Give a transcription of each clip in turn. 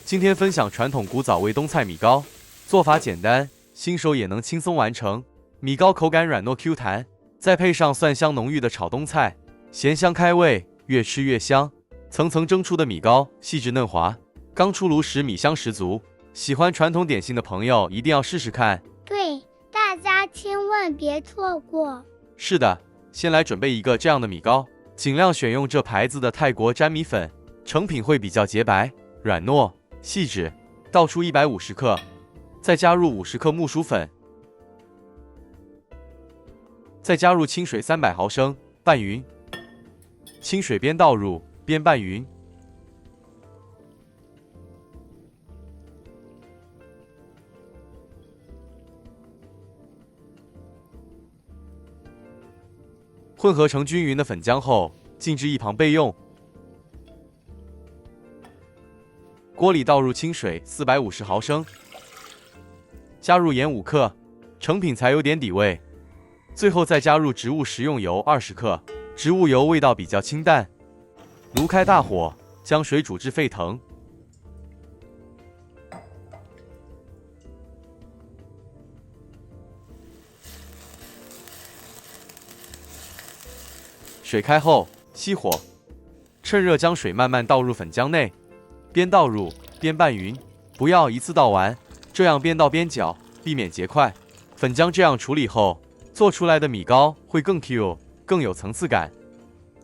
今天分享傳統古早味冬菜米糕，做法簡單，新手也能輕鬆完成。米糕口感軟糯 Q 彈，再配上蒜香濃郁的炒冬菜，鹹香開胃，越吃越香。層層蒸出的米糕細緻嫩滑，剛出爐時米香十足。喜歡傳統點心的朋友一定要試試看。對，大家千萬別錯過。是的，先來準備一個這樣的米糕，盡量選用這牌子的泰國粘米粉，成品會比較潔白、軟糯、細緻。倒出150克，再加入50克木薯粉，再加入清水300毫升，拌勻。清水邊倒入邊拌勻。混合成均勻的粉漿後，靜置一旁備用。鍋裡倒入清水450毫升，加入鹽5克，成品才有點底味。最後再加入植物食用油20克，植物油味道比較清淡。爐開大火，將水煮至沸騰。水開後，熄火，趁熱將水慢慢倒入粉漿內，邊倒入邊拌勻，不要一次倒完，這樣邊倒邊攪，避免結塊。粉漿這樣處理後，做出來的米糕會更 Q， 更有層次感。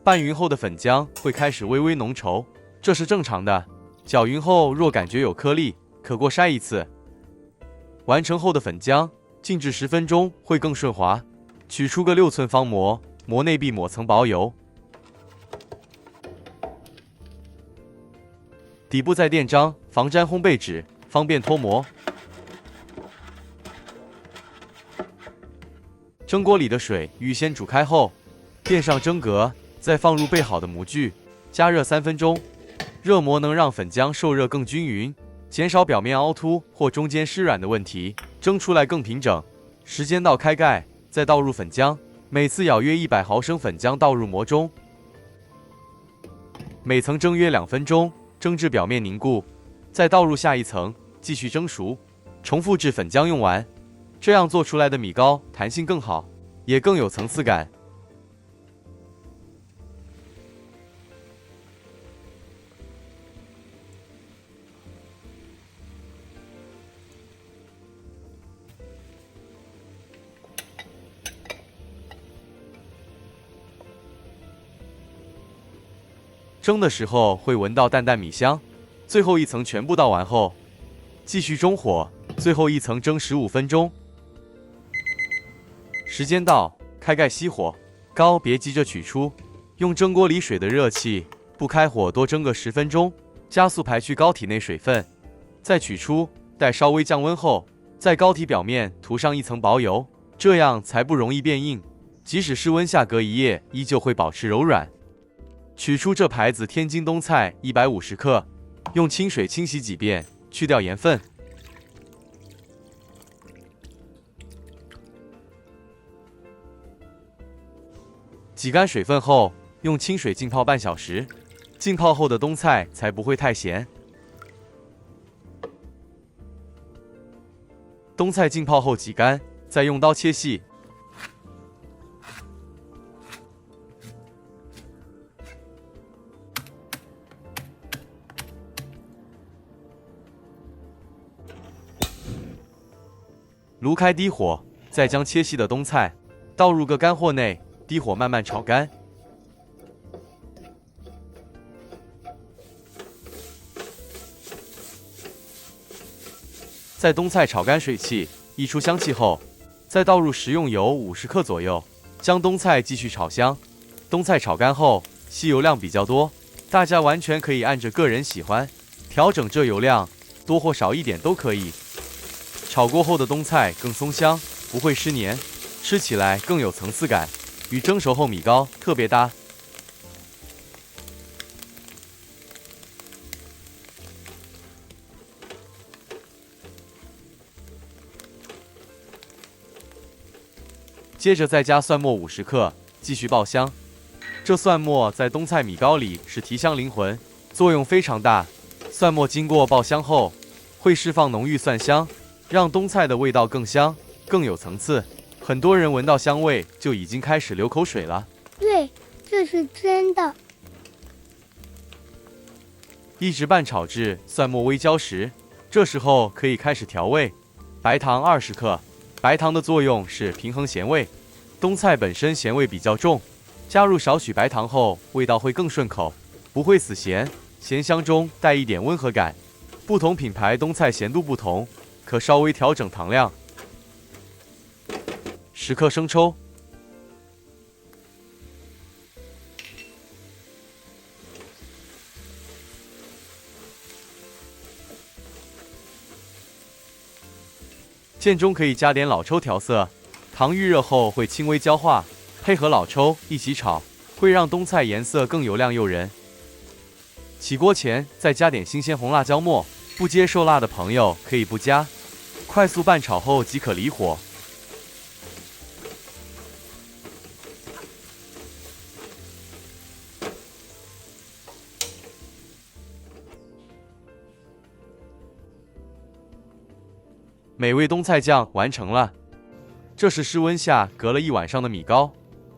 拌勻後的粉漿會開始微微濃稠，這是正常的。攪勻後若感覺有顆粒，可過篩一次。完成後的粉漿靜置10分鐘會更順滑。取出個6寸方模。模內壁抹層薄油，底部再墊張防粘烘焙紙，方便脫模。蒸鍋裡的水預先煮開後，墊上蒸格，再放入備好的模具，加熱3分鐘。熱模能讓粉漿受熱更均勻，減少表面凹凸或中間濕軟的問題，蒸出來更平整。時間到，開蓋，再倒入粉漿。每次舀約100毫升粉漿倒入模中，每層蒸約2分鐘，蒸至表面凝固，再倒入下一層，繼續蒸熟，重複至粉漿用完。這樣做出來的米糕彈性更好，也更有層次感。蒸的時候會聞到淡淡米香，最後一層全部倒完後，繼續中火，最後一層蒸15分鐘。時間到，開蓋熄火，糕別急着取出，用蒸鍋裡水的熱氣，不開火多蒸個10分鐘，加速排去糕體內水分，再取出，待稍微降溫後，在糕體表面塗上一層薄油，這樣才不容易變硬，即使室溫下隔1夜，依舊會保持柔軟。取出這牌子天津冬菜150克，用清水清洗幾遍，去掉鹽分。擠乾水分後，用清水浸泡半小時，浸泡後的冬菜才不會太鹹。冬菜浸泡後擠乾，再用刀切細。爐開低火，再將切細的冬菜倒入個乾貨內，低火慢慢炒乾。在冬菜炒乾水汽溢出香氣後，再倒入食用油50克左右，將冬菜繼續炒香。冬菜炒乾後，吸油量比較多，大家完全可以按着個人喜歡調整這油量，多或少一點都可以。炒過後的冬菜更鬆香，不會濕黏，吃起來更有層次感，與蒸熟後米糕特別搭。接着再加蒜末50克，繼續爆香。這蒜末在冬菜米糕裡是提香靈魂，作用非常大。蒜末經過爆香後，會釋放濃郁蒜香，讓冬菜的味道更香、更有層次。很多人聞到香味就已經開始流口水了。對，這是真的。一直拌炒至蒜末微焦時，這時候可以開始調味。白糖20克，白糖的作用是平衡鹹味。冬菜本身鹹味比較重，加入少許白糖後，味道會更順口，不會死鹹，鹹香中帶一點溫和感。不同品牌冬菜鹹度不同，可稍微調整糖量。10克生抽，建中可以加點老抽調色，糖遇熱後會輕微焦化，配合老抽一起炒，會讓冬菜顏色更油亮誘人。起鍋前再加點新鮮紅辣椒末，不接受辣的朋友可以不加。快速拌炒後即可離火。美味冬菜醬完成了，這是室溫下隔了1晚上的米糕，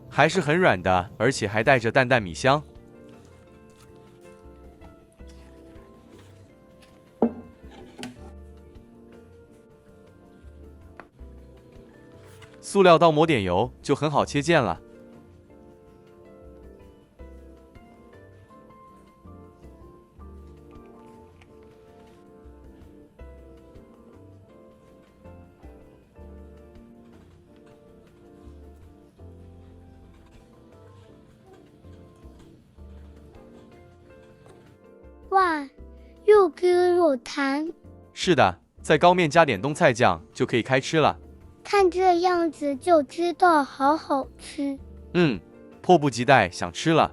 還是很軟的，而且還帶着淡淡米香。塑料刀抹點油就很好切件了。哇，又 Q 又彈。是的，在糕面加點冬菜醬就可以開吃了。看這樣子就知道好好吃。迫不及待想吃了。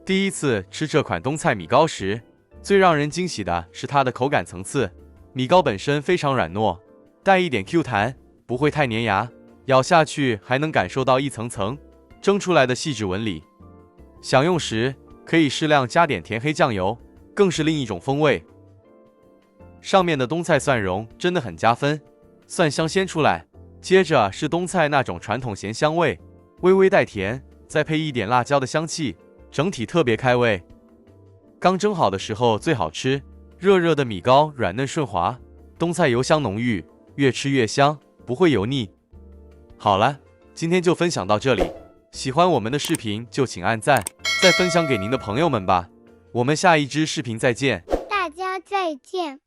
第一次吃這款冬菜米糕時，最讓人驚喜的是它的口感層次。米糕本身非常軟糯，帶一點 Q 彈，不會太粘牙，咬下去還能感受到一層層蒸出來的細緻紋理。享用時可以適量加點甜黑醬油，更是另一種風味。上面的冬菜蒜蓉真的很加分，蒜香先出來，接着是冬菜那種傳統鹹香味，微微帶甜，再配一點辣椒的香氣，整體特別開胃。剛蒸好的時候最好吃，熱熱的米糕軟嫩順滑，冬菜油香濃郁，越吃越香，不會油膩。好了，今天就分享到這裡，喜歡我們的視頻就請按讚，再分享給您的朋友們吧。我們下一支視頻再見，大家再見。